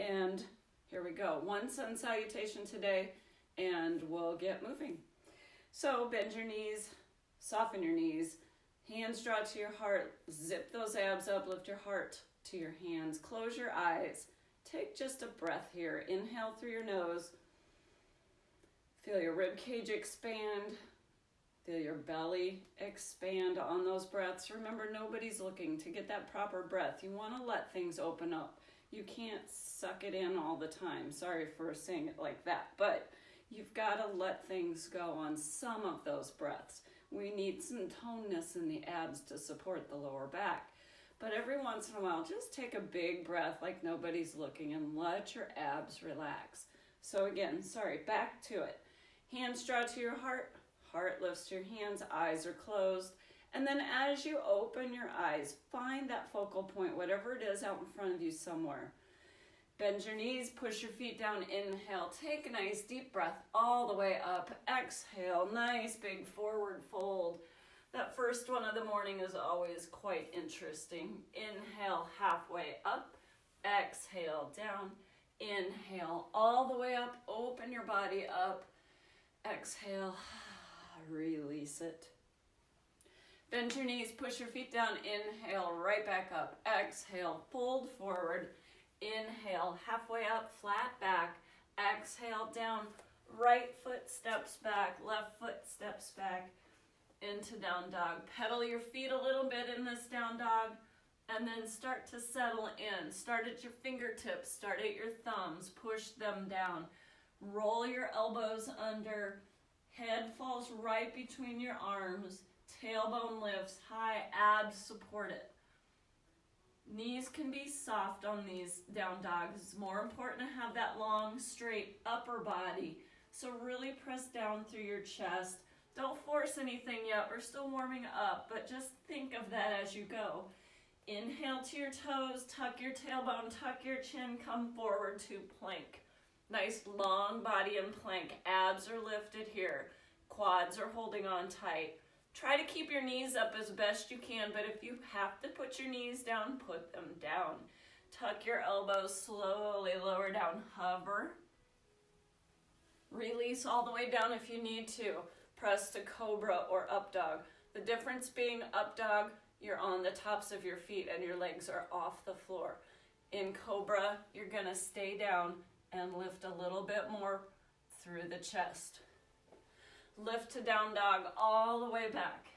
And here we go. One sun salutation today, and we'll get moving. So bend your knees, soften your knees, hands draw to your heart, zip those abs up, lift your heart to your hands, close your eyes. Take just a breath here. Inhale through your nose. Feel your rib cage expand. Feel your belly expand on those breaths. Remember, nobody's looking to get that proper breath. You want to let things open up. You can't suck it in all the time. Sorry for saying it like that, but you've got to let things go on some of those breaths. We need some toneness in the abs to support the lower back. But every once in a while, just take a big breath like nobody's looking and let your abs relax. So again, back to it. Hands draw to your heart. Heart lifts to your hands, eyes are closed. And then as you open your eyes, find that focal point, whatever it is out in front of you somewhere. Bend your knees, push your feet down, inhale. Take a nice deep breath all the way up. Exhale, nice big forward fold. That first one of the morning is always quite interesting. Inhale, halfway up. Exhale, down. Inhale, all the way up. Open your body up. Exhale, release it. Bend your knees, push your feet down. Inhale, right back up. Exhale, fold forward. Inhale, halfway up, flat back. Exhale, down. Right foot steps back, left foot steps back. Into down dog. Pedal your feet a little bit in this down dog, and then start to settle in. Start at your fingertips, start at your thumbs, push them down. Roll your elbows under, head falls right between your arms, tailbone lifts high, abs support it. Knees can be soft on these down dogs. It's more important to have that long, straight upper body. So really press down through your chest. Don't force anything yet, we're still warming up, but just think of that as you go. Inhale to your toes, tuck your tailbone, tuck your chin, come forward to plank. Nice long body in plank, abs are lifted here, quads are holding on tight. Try to keep your knees up as best you can, but if you have to put your knees down, put them down. Tuck your elbows, slowly lower down, hover. Release all the way down if you need to. Press to cobra or up dog. The difference being up dog, you're on the tops of your feet and your legs are off the floor. In cobra, you're gonna stay down and lift a little bit more through the chest. Lift to down dog all the way back.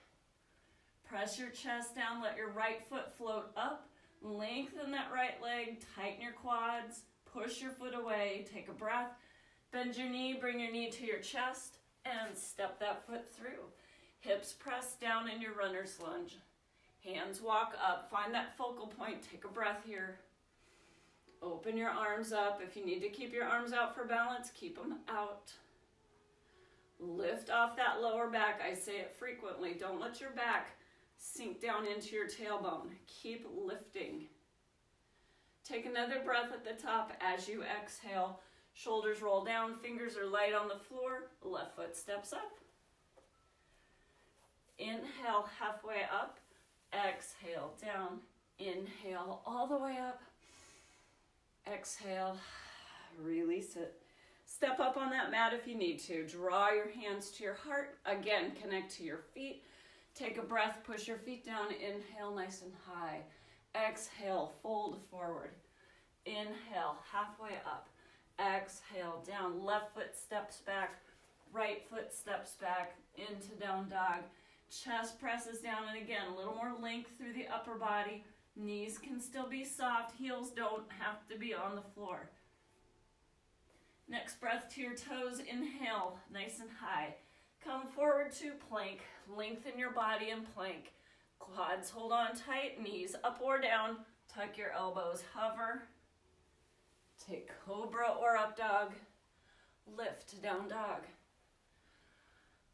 Press your chest down, let your right foot float up. Lengthen that right leg, tighten your quads, push your foot away, take a breath. Bend your knee, bring your knee to your chest, and step that foot through. Hips press down in your runner's lunge. Hands walk up, find that focal point, take a breath here. Open your arms up. If you need to keep your arms out for balance, keep them out. Lift off that lower back. I say it frequently. Don't let your back sink down into your tailbone. Keep lifting. Take another breath at the top as you exhale. Shoulders roll down, fingers are light on the floor, left foot steps up. Inhale, halfway up. Exhale, down. Inhale, all the way up. Exhale, release it. Step up on that mat if you need to. Draw your hands to your heart. Again, connect to your feet. Take a breath, push your feet down. Inhale, nice and high. Exhale, fold forward. Inhale, halfway up. Exhale, down. Left foot steps back. Right foot steps back into down dog. Chest presses down, and again, a little more length through the upper body. Knees can still be soft. Heels don't have to be on the floor. Next breath to your toes. Inhale, nice and high. Come forward to plank. Lengthen your body in plank. Quads hold on tight. Knees up or down. Tuck your elbows. Hover. Take cobra or up dog. Lift to down dog.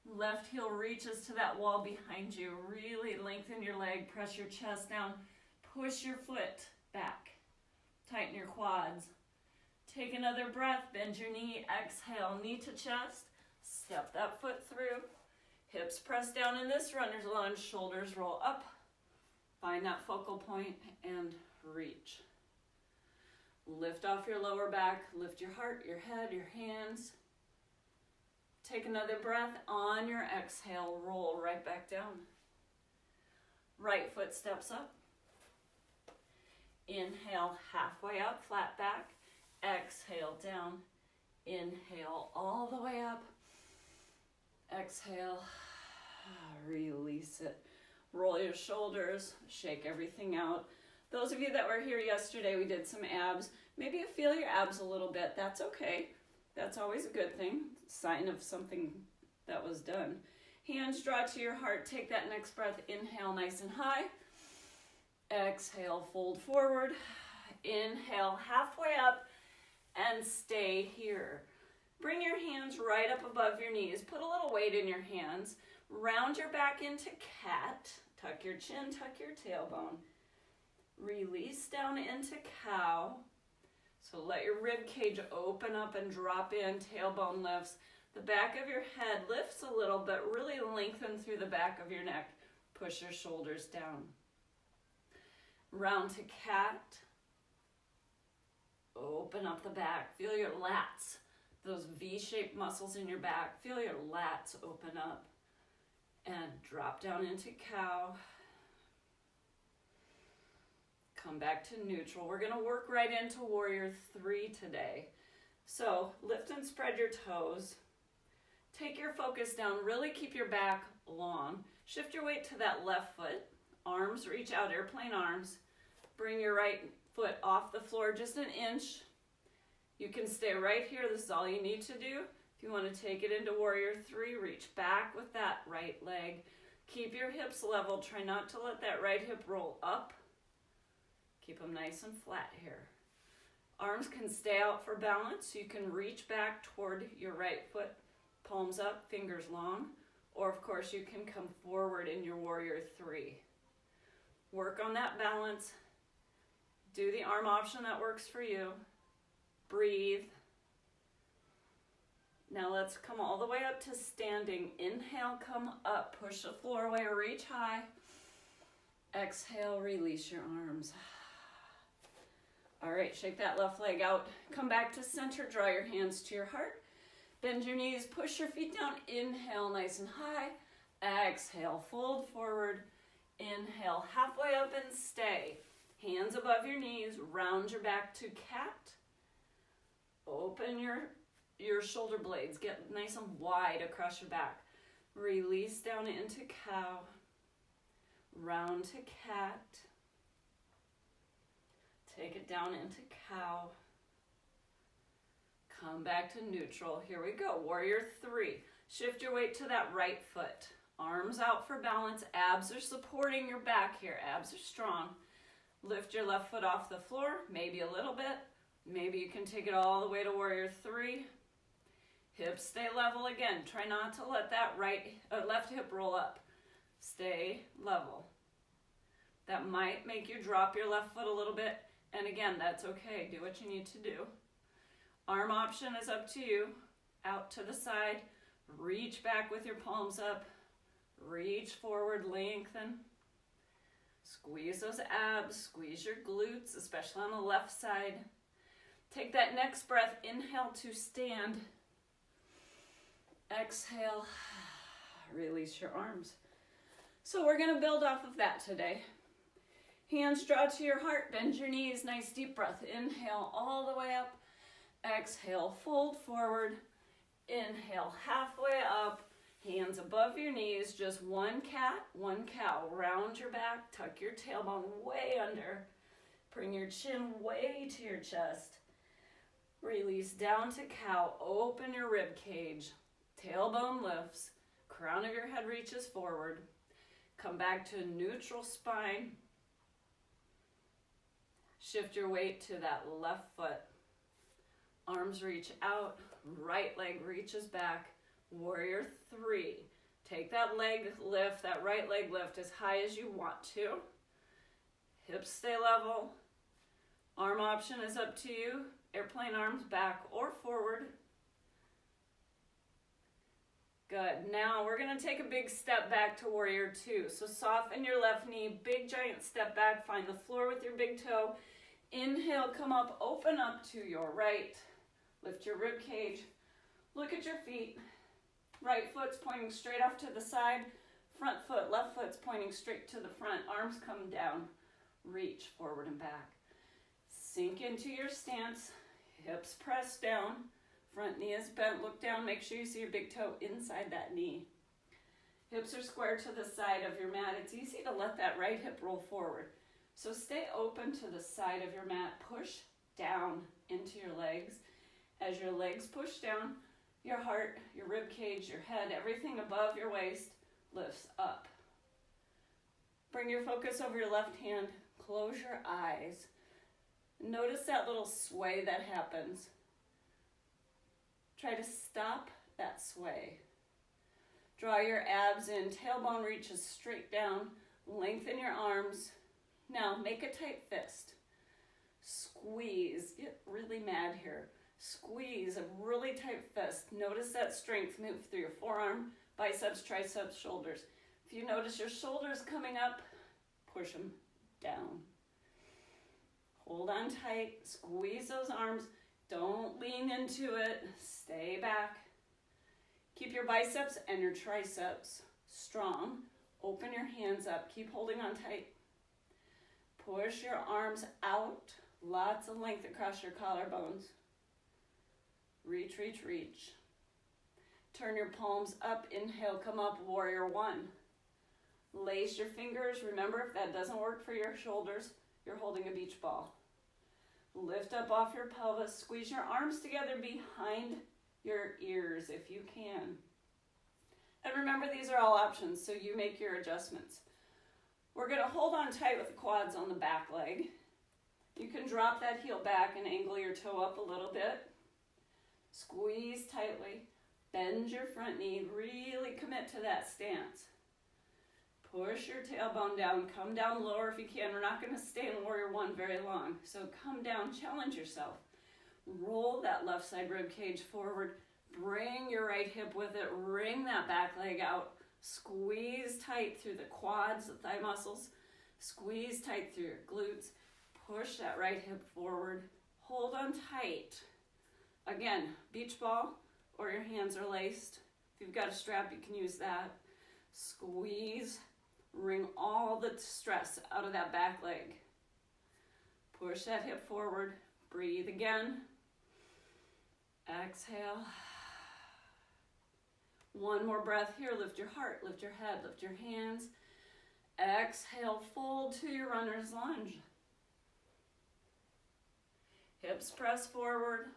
Left heel reaches to that wall behind you. Really lengthen your leg. Press your chest down. Push your foot back. Tighten your quads. Take another breath. Bend your knee. Exhale. Knee to chest. Step that foot through. Hips press down in this runner's lunge. Shoulders roll up. Find that focal point and reach. Lift off your lower back, lift your heart, your head, your hands. Take another breath. On your exhale, roll right back down. Right foot steps up. Inhale, halfway up, flat back. Exhale, down. Inhale, all the way up. Exhale, release it. Roll your shoulders, shake everything out. Those of you that were here yesterday, we did some abs. Maybe you feel your abs a little bit. That's okay. That's always a good thing. Sign of something that was done. Hands draw to your heart. Take that next breath. Inhale nice and high. Exhale, fold forward. Inhale, halfway up and stay here. Bring your hands right up above your knees. Put a little weight in your hands. Round your back into cat. Tuck your chin, tuck your tailbone. Release down into cow. So let your rib cage open up and drop in. Tailbone lifts. The back of your head lifts a little, but really lengthen through the back of your neck. Push your shoulders down. Round to cat. Open up the back. Feel your lats. Those V-shaped muscles in your back. Feel your lats open up. And drop down into cow. Come back to neutral. We're going to work right into warrior 3 today. So lift and spread your toes. Take your focus down. Really keep your back long. Shift your weight to that left foot. Arms reach out, airplane arms. Bring your right foot off the floor just an inch. You can stay right here. This is all you need to do. If you want to take it into warrior 3, reach back with that right leg. Keep your hips level. Try not to let that right hip roll up. Keep them nice and flat here. Arms can stay out for balance. You can reach back toward your right foot, palms up, fingers long, or of course you can come forward in your warrior 3. Work on that balance. Do the arm option that works for you. Breathe. Now let's come all the way up to standing. Inhale, come up, push the floor away, reach high. Exhale, release your arms. All right, shake that left leg out. Come back to center, draw your hands to your heart. Bend your knees, push your feet down. Inhale, nice and high. Exhale, fold forward. Inhale, halfway up and stay. Hands above your knees, round your back to cat. Open your shoulder blades, get nice and wide across your back. Release down into cow. Round to cat. Take it down into cow. Come back to neutral. Here we go. Warrior 3. Shift your weight to that right foot. Arms out for balance. Abs are supporting your back here. Abs are strong. Lift your left foot off the floor, maybe a little bit. Maybe you can take it all the way to warrior 3. Hips stay level again. Try not to let that left hip roll up. Stay level. That might make you drop your left foot a little bit. And again, that's okay. Do what you need to do. Arm option is up to you. Out to the side. Reach back with your palms up. Reach forward, lengthen. Squeeze those abs. Squeeze your glutes, especially on the left side. Take that next breath. Inhale to stand. Exhale. Release your arms. So we're going to build off of that today. Hands draw to your heart, bend your knees, nice deep breath. Inhale all the way up. Exhale, fold forward. Inhale, halfway up. Hands above your knees, just one cat, one cow. Round your back, tuck your tailbone way under. Bring your chin way to your chest. Release down to cow, open your rib cage. Tailbone lifts, crown of your head reaches forward. Come back to neutral spine. Shift your weight to that left foot. Arms reach out, right leg reaches back. Warrior 3. Take that leg lift, that right leg lift as high as you want to. Hips stay level. Arm option is up to you. Airplane arms back or forward. Good. Now we're going to take a big step back to warrior 2. So soften your left knee, big giant step back. Find the floor with your big toe. Inhale, come up, open up to your right. Lift your rib cage. Look at your feet. Right foot's pointing straight off to the side. Front foot, left foot's pointing straight to the front. Arms come down. Reach forward and back. Sink into your stance. Hips press down. Front knee is bent. Look down. Make sure you see your big toe inside that knee. Hips are square to the side of your mat. It's easy to let that right hip roll forward. So stay open to the side of your mat. Push down into your legs. As your legs push down, your heart, your rib cage, your head, everything above your waist lifts up. Bring your focus over your left hand. Close your eyes. Notice that little sway that happens. Try to stop that sway. Draw your abs in. Tailbone reaches straight down. Lengthen your arms. Now make a tight fist. Squeeze. Get really mad here. Squeeze a really tight fist. Notice that strength move through your forearm, biceps, triceps, shoulders. If you notice your shoulders coming up, push them down. Hold on tight. Squeeze those arms. Don't lean into it. Stay back. Keep your biceps and your triceps strong. Open your hands up. Keep holding on tight. Push your arms out. Lots of length across your collarbones. Reach, reach, reach. Turn your palms up. Inhale, come up, warrior one. Lace your fingers. Remember, if that doesn't work for your shoulders, you're holding a beach ball. Lift up off your pelvis. Squeeze your arms together behind your ears if you can. And remember, these are all options, so you make your adjustments. We're going to hold on tight with the quads on the back leg. You can drop that heel back and angle your toe up a little bit. Squeeze tightly. Bend your front knee. Really commit to that stance. Push your tailbone down. Come down lower if you can. We're not going to stay in warrior one very long. So come down, challenge yourself. Roll that left side rib cage forward. Bring your right hip with it. Wring that back leg out. Squeeze tight through the quads, the thigh muscles. Squeeze tight through your glutes. Push that right hip forward. Hold on tight. Again, beach ball or your hands are laced. If you've got a strap, you can use that. Squeeze. Wring all the stress out of that back leg. Push that hip forward. Breathe again. Exhale. One more breath here. Lift your heart, lift your head, lift your hands. Exhale, fold to your runner's lunge. Hips press forward.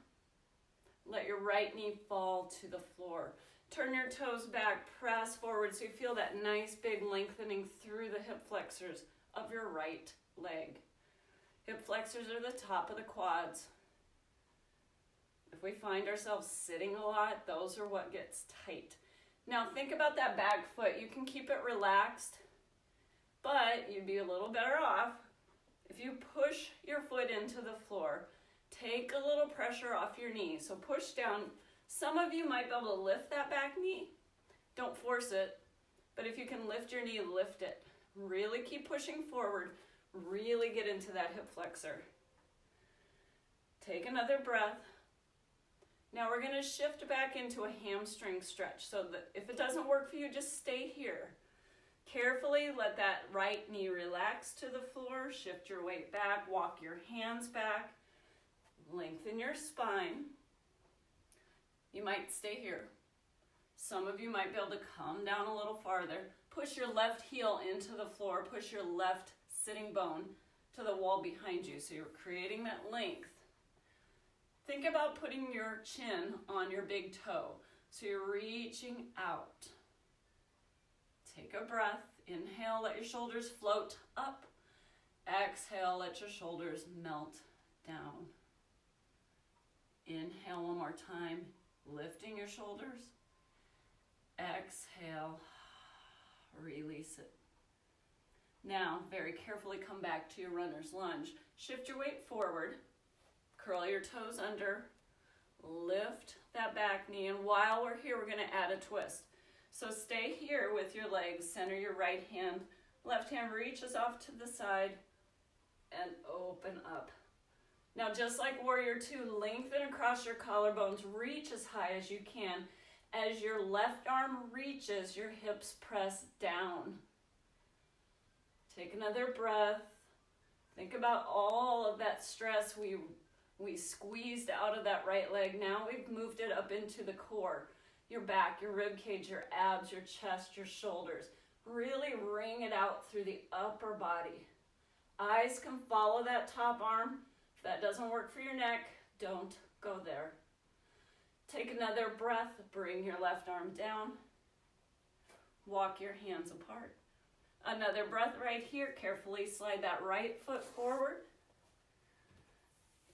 Let your right knee fall to the floor. Turn your toes back, press forward so you feel that nice big lengthening through the hip flexors of your right leg. Hip flexors are the top of the quads. If we find ourselves sitting a lot, those are what gets tight. Now think about that back foot. You can keep it relaxed, but you'd be a little better off if you push your foot into the floor. Take a little pressure off your knee. So push down. Some of you might be able to lift that back knee. Don't force it, but if you can lift your knee, lift it. Really keep pushing forward. Really get into that hip flexor. Take another breath. Now we're going to shift back into a hamstring stretch. So that if it doesn't work for you, just stay here. Carefully let that right knee relax to the floor. Shift your weight back. Walk your hands back. Lengthen your spine. You might stay here. Some of you might be able to come down a little farther. Push your left heel into the floor. Push your left sitting bone to the wall behind you. So you're creating that length. Think about putting your chin on your big toe. So you're reaching out. Take a breath. Inhale, let your shoulders float up. Exhale, let your shoulders melt down. Inhale one more time, lifting your shoulders. Exhale, release it. Now, very carefully come back to your runner's lunge. Shift your weight forward, curl your toes under, lift that back knee, and while we're here, we're gonna add a twist. So stay here with your legs, center your right hand, left hand reaches off to the side, and open up. Now, just like warrior two, lengthen across your collarbones, reach as high as you can. As your left arm reaches, your hips press down. Take another breath. Think about all of that stress we squeezed out of that right leg. Now we've moved it up into the core, your back, your rib cage, your abs, your chest, your shoulders. Really wring it out through the upper body. Eyes can follow that top arm. If that doesn't work for your neck, don't go there. Take another breath. Bring your left arm down. Walk your hands apart. Another breath right here. Carefully slide that right foot forward.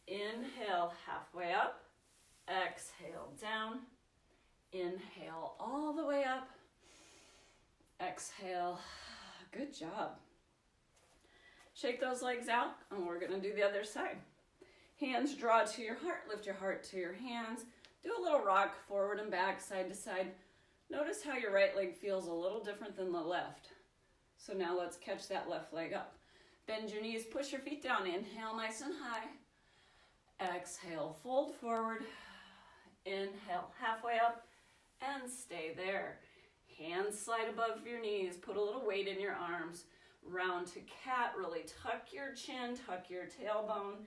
Inhale, halfway up. Exhale, down. Inhale, all the way up. Exhale. Good job. Shake those legs out, and we're going to do the other side. Hands draw to your heart. Lift your heart to your hands. Do a little rock forward and back, side to side. Notice how your right leg feels a little different than the left. So now let's catch that left leg up. Bend your knees, push your feet down. Inhale nice and high. Exhale, fold forward. Inhale, halfway up, and stay there. Hands slide above your knees. Put a little weight in your arms. Round to cat. Really tuck your chin, tuck your tailbone.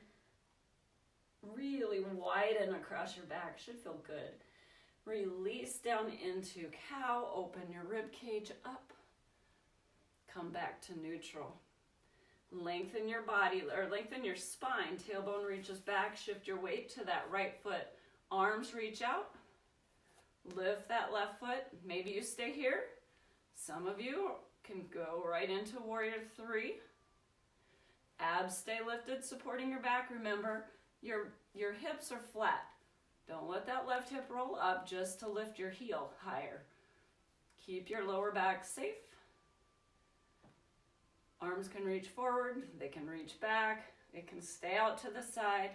Really widen across your back. Should feel good. Release down into cow. Open your rib cage up. Come back to neutral. Lengthen your body, or lengthen your spine. Tailbone reaches back. Shift your weight to that right foot. Arms reach out. Lift that left foot. Maybe you stay here. Some of you can go right into warrior three. Abs stay lifted, supporting your back. Remember, your hips are flat. Don't let that left hip roll up just to lift your heel higher. Keep your lower back safe. Arms can reach forward, they can reach back, it can stay out to the side.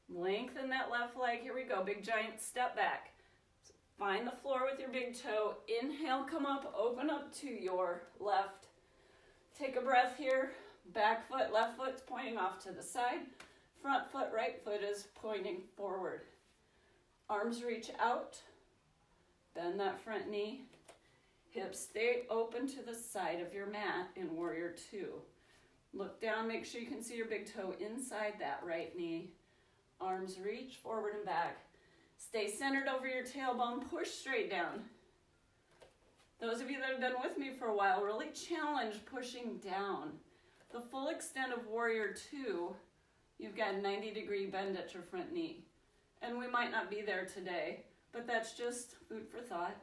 Lengthen that left leg. Here we go, big giant step back. Find the floor with your big toe. Inhale, come up, open up to your left. Take a breath here. Back foot, left foot's pointing off to the side. Front foot, right foot is pointing forward. Arms reach out. Bend that front knee. Hips stay open to the side of your mat in warrior two. Look down, make sure you can see your big toe inside that right knee. Arms reach forward and back. Stay centered over your tailbone, push straight down. Those of you that have been with me for a while, really challenge pushing down. The full extent of warrior two, you've got a 90-degree bend at your front knee. And we might not be there today, but that's just food for thought.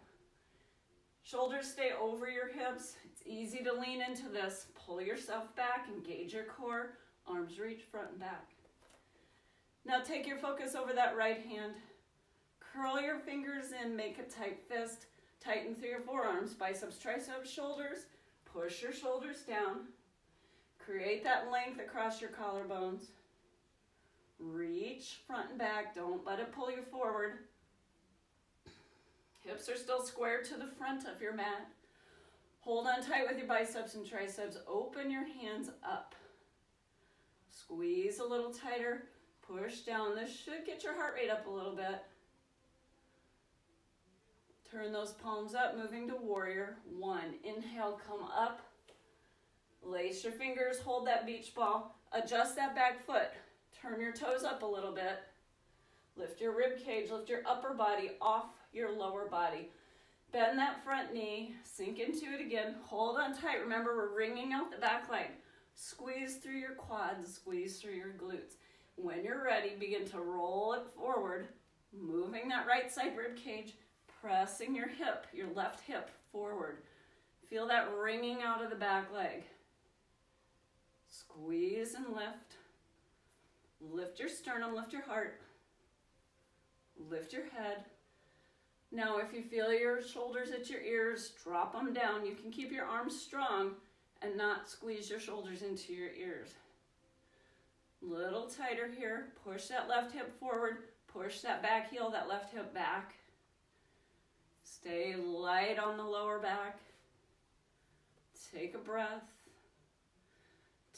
Shoulders stay over your hips. It's easy to lean into this. Pull yourself back, engage your core. Arms reach front and back. Now take your focus over that right hand. Curl your fingers in, make a tight fist. Tighten through your forearms, biceps, triceps, shoulders. Push your shoulders down. Create that length across your collarbones. Reach front and back. Don't let it pull you forward. Hips are still square to the front of your mat. Hold on tight with your biceps and triceps. Open your hands up. Squeeze a little tighter. Push down. This should get your heart rate up a little bit. Turn those palms up, moving to warrior one. Inhale, come up. Lace your fingers, hold that beach ball. Adjust that back foot. Turn your toes up a little bit. Lift your rib cage, lift your upper body off your lower body. Bend that front knee, sink into it again. Hold on tight. Remember, we're wringing out the back leg. Squeeze through your quads, squeeze through your glutes. When you're ready, begin to roll it forward, moving that right side rib cage, pressing your hip, your left hip forward. Feel that wringing out of the back leg. Squeeze and lift. Lift your sternum, lift your heart. Lift your head. Now, if you feel your shoulders at your ears, drop them down. You can keep your arms strong and not squeeze your shoulders into your ears. Little tighter here. Push that left hip forward. Push that back heel, that left hip back. Stay light on the lower back. Take a breath.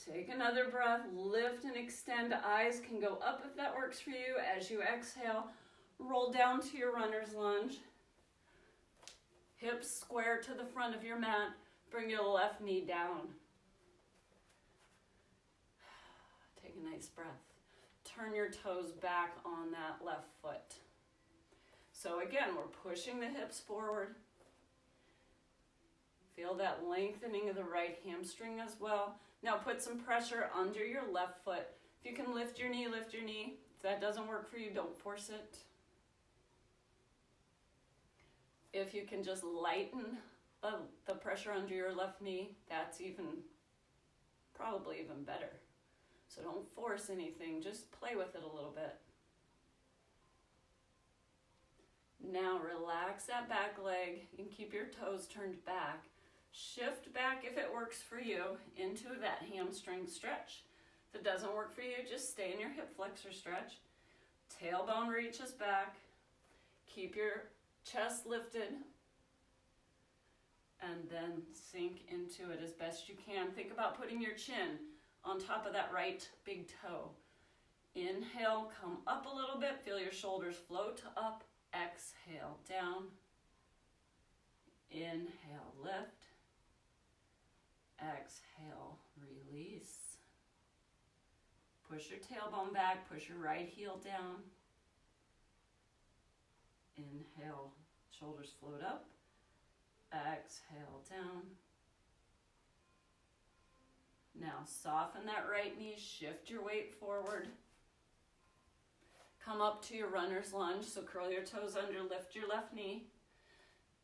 Take another breath, lift and extend. Eyes can go up if that works for you. As you exhale, roll down to your runner's lunge. Hips square to the front of your mat. Bring your left knee down. Take a nice breath. Turn your toes back on that left foot. So again, we're pushing the hips forward. Feel that lengthening of the right hamstring as well. Now put some pressure under your left foot. If you can lift your knee, lift your knee. If that doesn't work for you, don't force it. If you can just lighten the pressure under your left knee, that's probably even better. So don't force anything, just play with it a little bit. Now relax that back leg and keep your toes turned back. Shift back if it works for you into that hamstring stretch. If it doesn't work for you, just stay in your hip flexor stretch. Tailbone reaches back. Keep your chest lifted. And then sink into it as best you can. Think about putting your chin on top of that right big toe. Inhale, come up a little bit. Feel your shoulders float up. Exhale, down. Inhale, lift. Exhale, release. Push your tailbone back, push your right heel down. Inhale, shoulders float up. Exhale, down. Now soften that right knee, shift your weight forward. Come up to your runner's lunge, so curl your toes under, lift your left knee.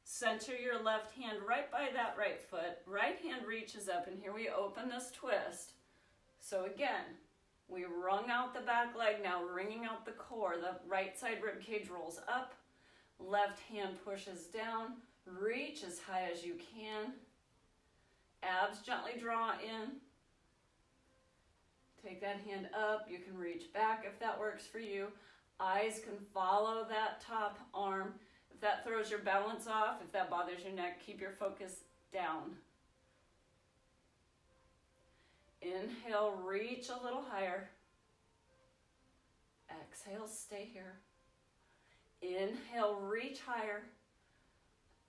Center your left hand right by that right foot. Right hand reaches up, and here we open this twist. So again, we wrung out the back leg, now wringing out the core. The right side rib cage rolls up. Left hand pushes down. Reach as high as you can. Abs gently draw in. Take that hand up. You can reach back if that works for you. Eyes can follow that top arm. If that throws your balance off, if that bothers your neck, keep your focus down. Inhale, reach a little higher. Exhale, stay here. Inhale, reach higher.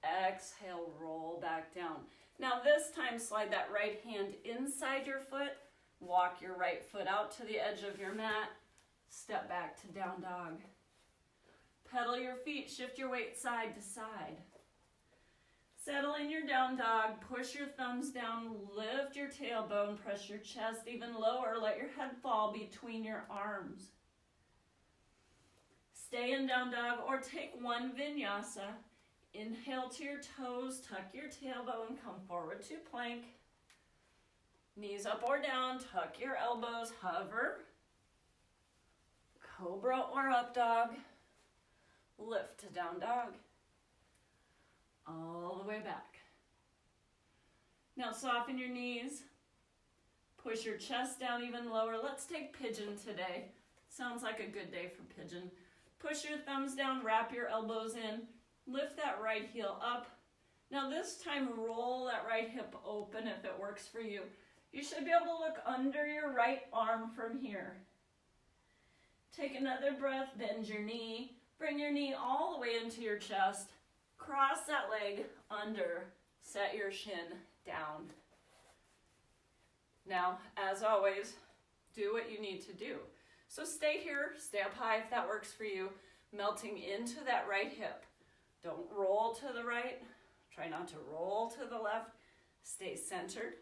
Exhale, roll back down. Now this time, slide that right hand inside your foot. Walk your right foot out to the edge of your mat. Step back to down dog. Pedal your feet, shift your weight side to side. Settle in your down dog, push your thumbs down, lift your tailbone, press your chest even lower, let your head fall between your arms. Stay in down dog or take one vinyasa. Inhale to your toes, tuck your tailbone, come forward to plank. Knees up or down, tuck your elbows, hover. Cobra or up dog. Lift to down dog. All the way back. Now soften your knees. Push your chest down even lower. Let's take pigeon today. Sounds like a good day for pigeon. Push your thumbs down, wrap your elbows in. Lift that right heel up. Now this time roll that right hip open if it works for you. You should be able to look under your right arm from here. Take another breath, bend your knee. Bring your knee all the way into your chest. Cross that leg under. Set your shin down. Now, as always, do what you need to do. So stay here, stay up high if that works for you. Melting into that right hip. Don't roll to the right. Try not to roll to the left. Stay centered.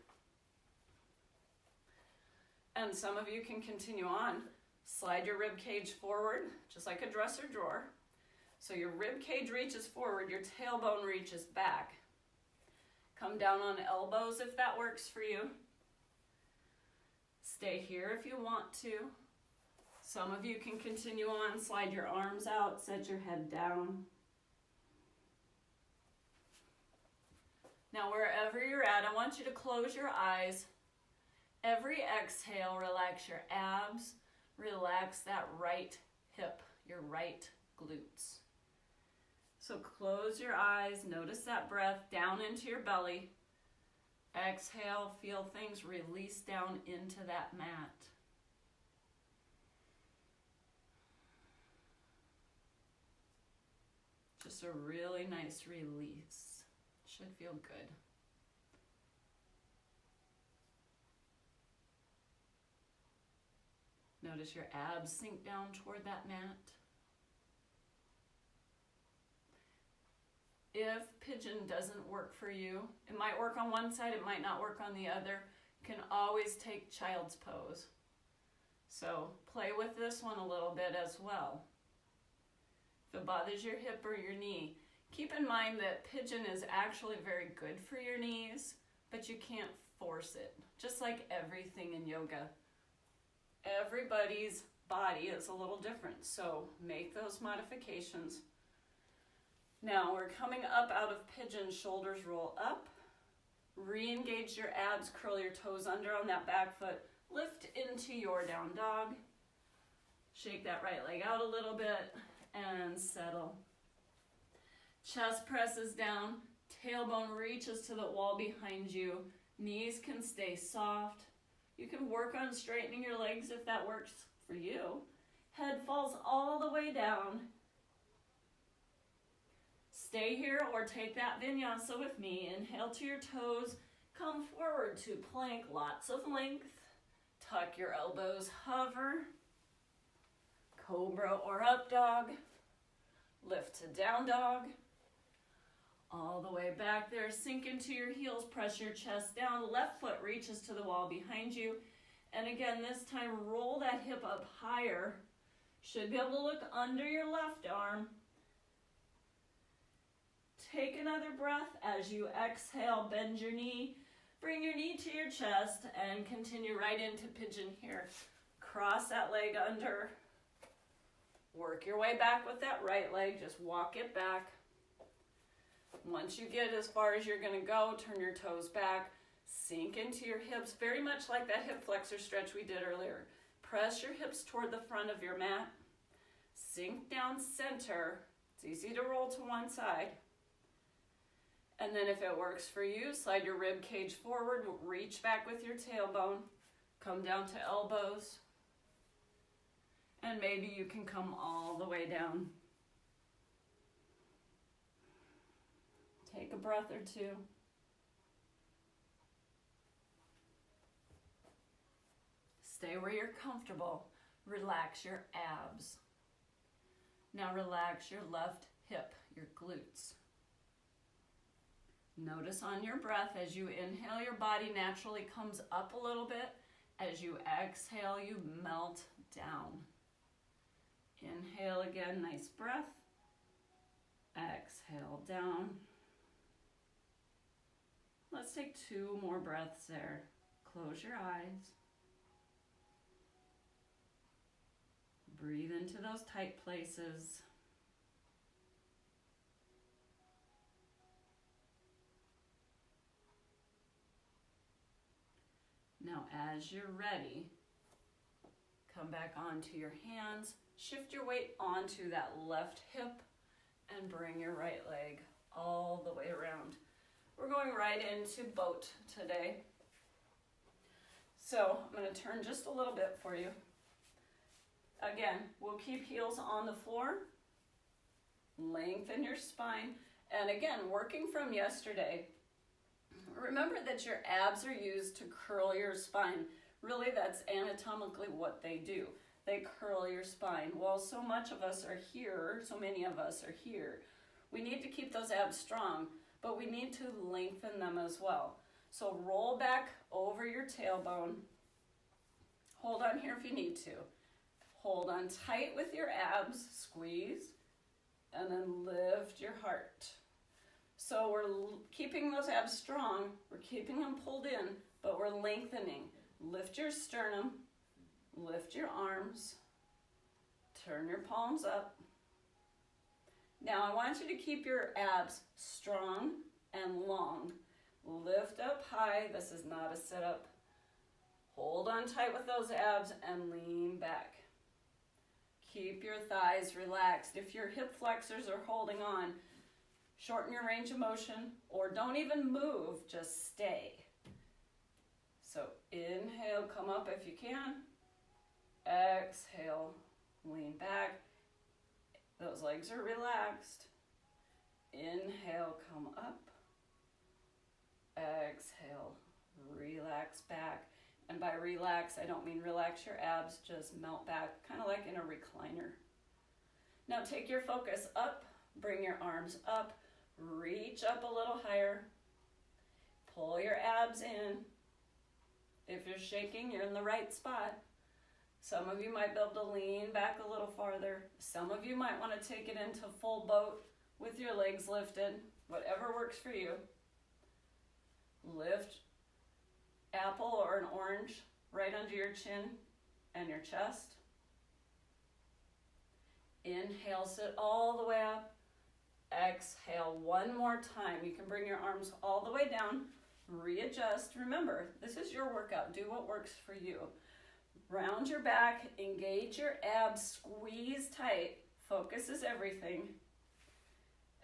And some of you can continue on. Slide your rib cage forward, just like a dresser drawer. So your rib cage reaches forward, your tailbone reaches back. Come down on elbows if that works for you. Stay here if you want to. Some of you can continue on, slide your arms out, set your head down. Now wherever you're at, I want you to close your eyes. Every exhale, relax your abs. Relax that right hip, your right glutes. So close your eyes, notice that breath down into your belly. Exhale, feel things release down into that mat. Just a really nice release. Should feel good. Notice your abs sink down toward that mat. If pigeon doesn't work for you, it might work on one side, it might not work on the other. You can always take child's pose. So play with this one a little bit as well. If it bothers your hip or your knee, keep in mind that pigeon is actually very good for your knees, but you can't force it. Just like everything in yoga. Everybody's body is a little different, so make those modifications. Now we're coming up out of pigeon, shoulders roll up. Re-engage your abs, curl your toes under on that back foot. Lift into your down dog. Shake that right leg out a little bit and settle. Chest presses down, tailbone reaches to the wall behind you. Knees can stay soft. You can work on straightening your legs if that works for you. Head falls all the way down. Stay here or take that vinyasa with me. Inhale to your toes. Come forward to plank, lots of length. Tuck your elbows, hover. Cobra or up dog. Lift to down dog. All the way back there, sink into your heels, press your chest down. Left foot reaches to the wall behind you. And again, this time roll that hip up higher. Should be able to look under your left arm. Take another breath as you exhale, bend your knee. Bring your knee to your chest and continue right into pigeon here. Cross that leg under. Work your way back with that right leg, just walk it back. Once you get as far as you're going to go, turn your toes back, sink into your hips, very much like that hip flexor stretch we did earlier. Press your hips toward the front of your mat. Sink down center. It's easy to roll to one side. And then if it works for you, slide your rib cage forward, reach back with your tailbone, come down to elbows, and maybe you can come all the way down. Take a breath or two. Stay where you're comfortable. Relax your abs. Now relax your left hip, your glutes. Notice on your breath, as you inhale, your body naturally comes up a little bit. As you exhale, you melt down. Inhale again, nice breath. Exhale down. Let's take 2 more breaths there. Close your eyes. Breathe into those tight places. Now, as you're ready, come back onto your hands. Shift your weight onto that left hip and bring your right leg all the way around. We're going right into boat today. So I'm going to turn just a little bit for you. Again, we'll keep heels on the floor. Lengthen your spine. And again, working from yesterday, remember that your abs are used to curl your spine. Really, that's anatomically what they do. They curl your spine. Well, so much of us are here, so many of us are here. We need to keep those abs strong, but we need to lengthen them as well. So roll back over your tailbone. Hold on here if you need to. Hold on tight with your abs, squeeze, and then lift your heart. So we're keeping those abs strong, we're keeping them pulled in, but we're lengthening. Lift your sternum, lift your arms, turn your palms up. Now I want you to keep your abs strong and long. Lift up high, this is not a sit-up. Hold on tight with those abs and lean back. Keep your thighs relaxed. If your hip flexors are holding on, shorten your range of motion or don't even move, just stay. So inhale, come up if you can. Exhale, lean back. Those legs are relaxed. Inhale, come up. Exhale, relax back. And by relax, I don't mean relax your abs, just melt back, kind of like in a recliner. Now take your focus up, bring your arms up, reach up a little higher. Pull your abs in. If you're shaking, you're in the right spot. Some of you might be able to lean back a little farther. Some of you might want to take it into full boat with your legs lifted, whatever works for you. Lift apple or an orange right under your chin and your chest. Inhale, sit all the way up. Exhale one more time. You can bring your arms all the way down. Readjust. Remember, this is your workout. Do what works for you. Round your back, engage your abs, squeeze tight. Focus is everything.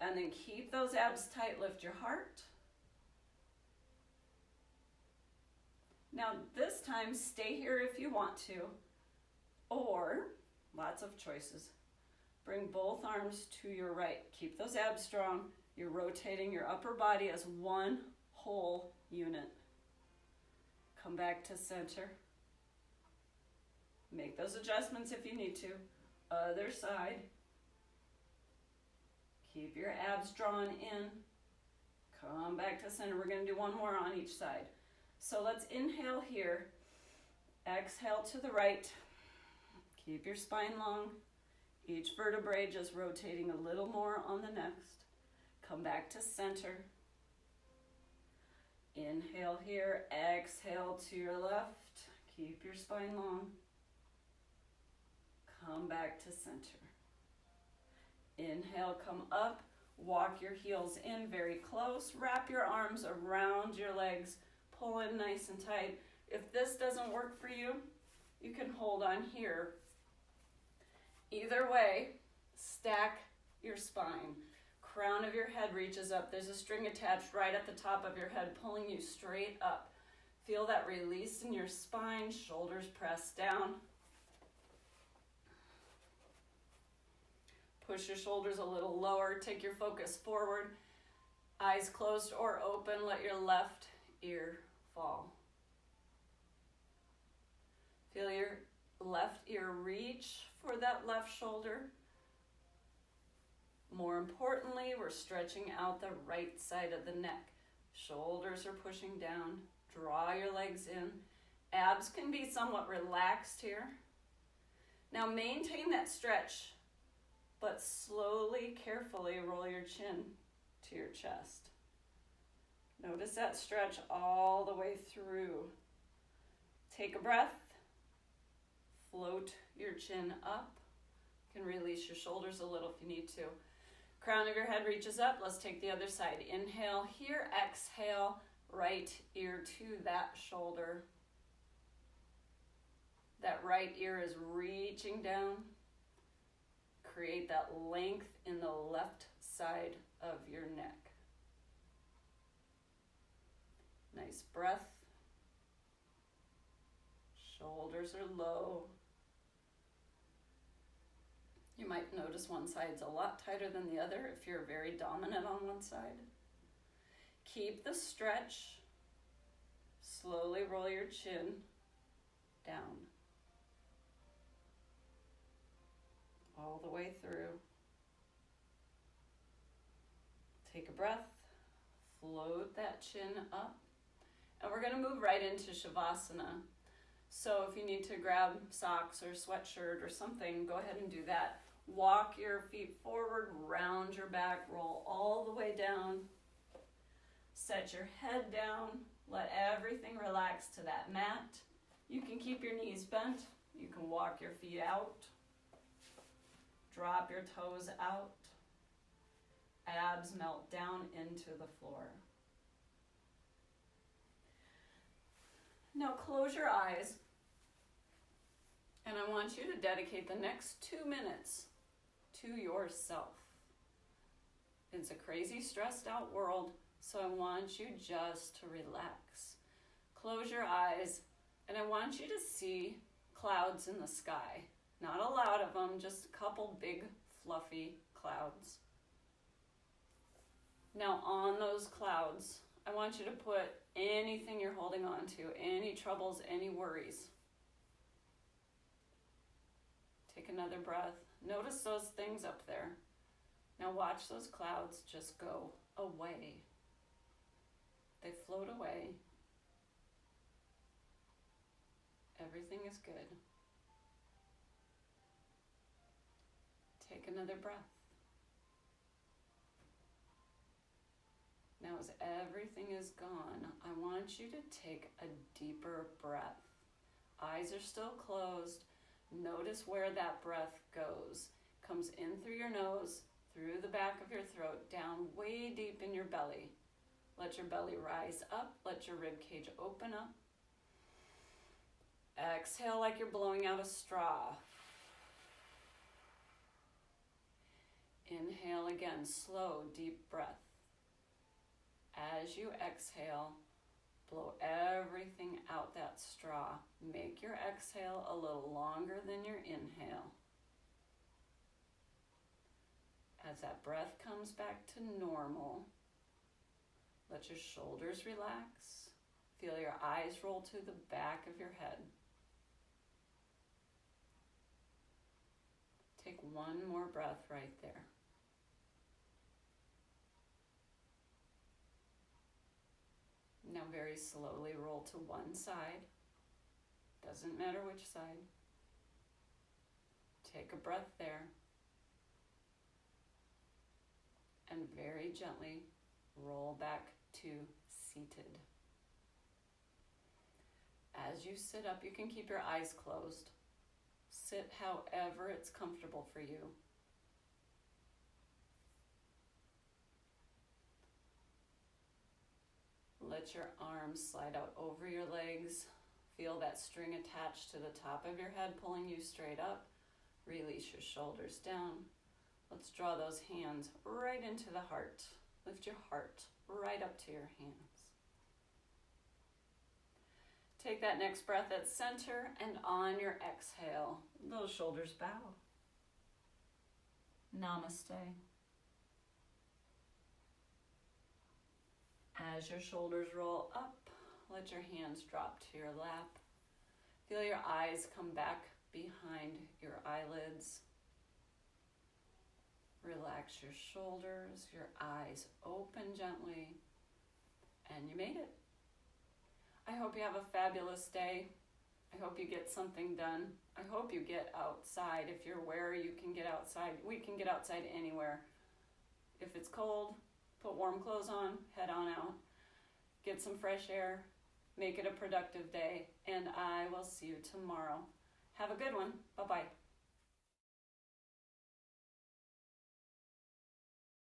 And then keep those abs tight. Lift your heart. Now this time, stay here if you want to, or lots of choices. Bring both arms to your right. Keep those abs strong. You're rotating your upper body as one whole unit. Come back to center. Make those adjustments if you need to. Other side. Keep your abs drawn in. Come back to center. We're going to do one more on each side. So let's inhale here. Exhale to the right. Keep your spine long. Each vertebrae just rotating a little more on the next. Come back to center. Inhale here. Exhale to your left. Keep your spine long. Come back to center. Inhale, come up. Walk your heels in very close. Wrap your arms around your legs. Pull in nice and tight. If this doesn't work for you, you can hold on here. Either way, stack your spine. Crown of your head reaches up. There's a string attached right at the top of your head, pulling you straight up. Feel that release in your spine, shoulders press down. Push your shoulders a little lower. Take your focus forward. Eyes closed or open. Let your left ear fall. Feel your left ear reach for that left shoulder. More importantly, we're stretching out the right side of the neck. Shoulders are pushing down. Draw your legs in. Abs can be somewhat relaxed here. Now maintain that stretch, but slowly, carefully roll your chin to your chest. Notice that stretch all the way through. Take a breath. Float your chin up. You can release your shoulders a little if you need to. Crown of your head reaches up. Let's take the other side. Inhale here. Exhale. Right ear to that shoulder. That right ear is reaching down. Create that length in the left side of your neck. Nice breath. Shoulders are low. You might notice one side's a lot tighter than the other if you're very dominant on one side. Keep the stretch. Slowly roll your chin down. All the way through. Take a breath. Float that chin up. And we're going to move right into Shavasana. So if you need to grab socks or sweatshirt or something, go ahead and do that. Walk your feet forward, round your back, roll all the way down. Set your head down. Let everything relax to that mat. You can keep your knees bent. You can walk your feet out. Drop your toes out. Abs melt down into the floor. Now close your eyes, and I want you to dedicate the next 2 minutes to yourself. It's a crazy, stressed out world, so I want you just to relax. Close your eyes, and I want you to see clouds in the sky. Not a lot of them, just a couple big fluffy clouds. Now on those clouds, I want you to put anything you're holding on to, any troubles, any worries. Take another breath. Notice those things up there. Now watch those clouds just go away. They float away. Everything is good. Take another breath. Now as everything is gone, I want you to take a deeper breath. Eyes are still closed. Notice where that breath goes. Comes in through your nose, through the back of your throat, down way deep in your belly. Let your belly rise up. Let your rib cage open up. Exhale like you're blowing out a straw. Inhale again, slow, deep breath. As you exhale, blow everything out that straw. Make your exhale a little longer than your inhale. As that breath comes back to normal, let your shoulders relax. Feel your eyes roll to the back of your head. Take one more breath right there. Now very slowly roll to one side. Doesn't matter which side. Take a breath there. And very gently roll back to seated. As you sit up, you can keep your eyes closed. Sit however it's comfortable for you. Let your arms slide out over your legs. Feel that string attached to the top of your head pulling you straight up. Release your shoulders down. Let's draw those hands right into the heart. Lift your heart right up to your hands. Take that next breath at center, and on your exhale, those shoulders bow. Namaste. As your shoulders roll up, let your hands drop to your lap. Feel your eyes come back behind your eyelids. Relax your shoulders, your eyes open gently, and you made it. I hope you have a fabulous day. I hope you get something done. I hope you get outside. If you're where you can get outside, we can get outside anywhere. If it's cold, put warm clothes on, head on out. Get some fresh air. Make it a productive day, and I will see you tomorrow. Have a good one. Bye-bye.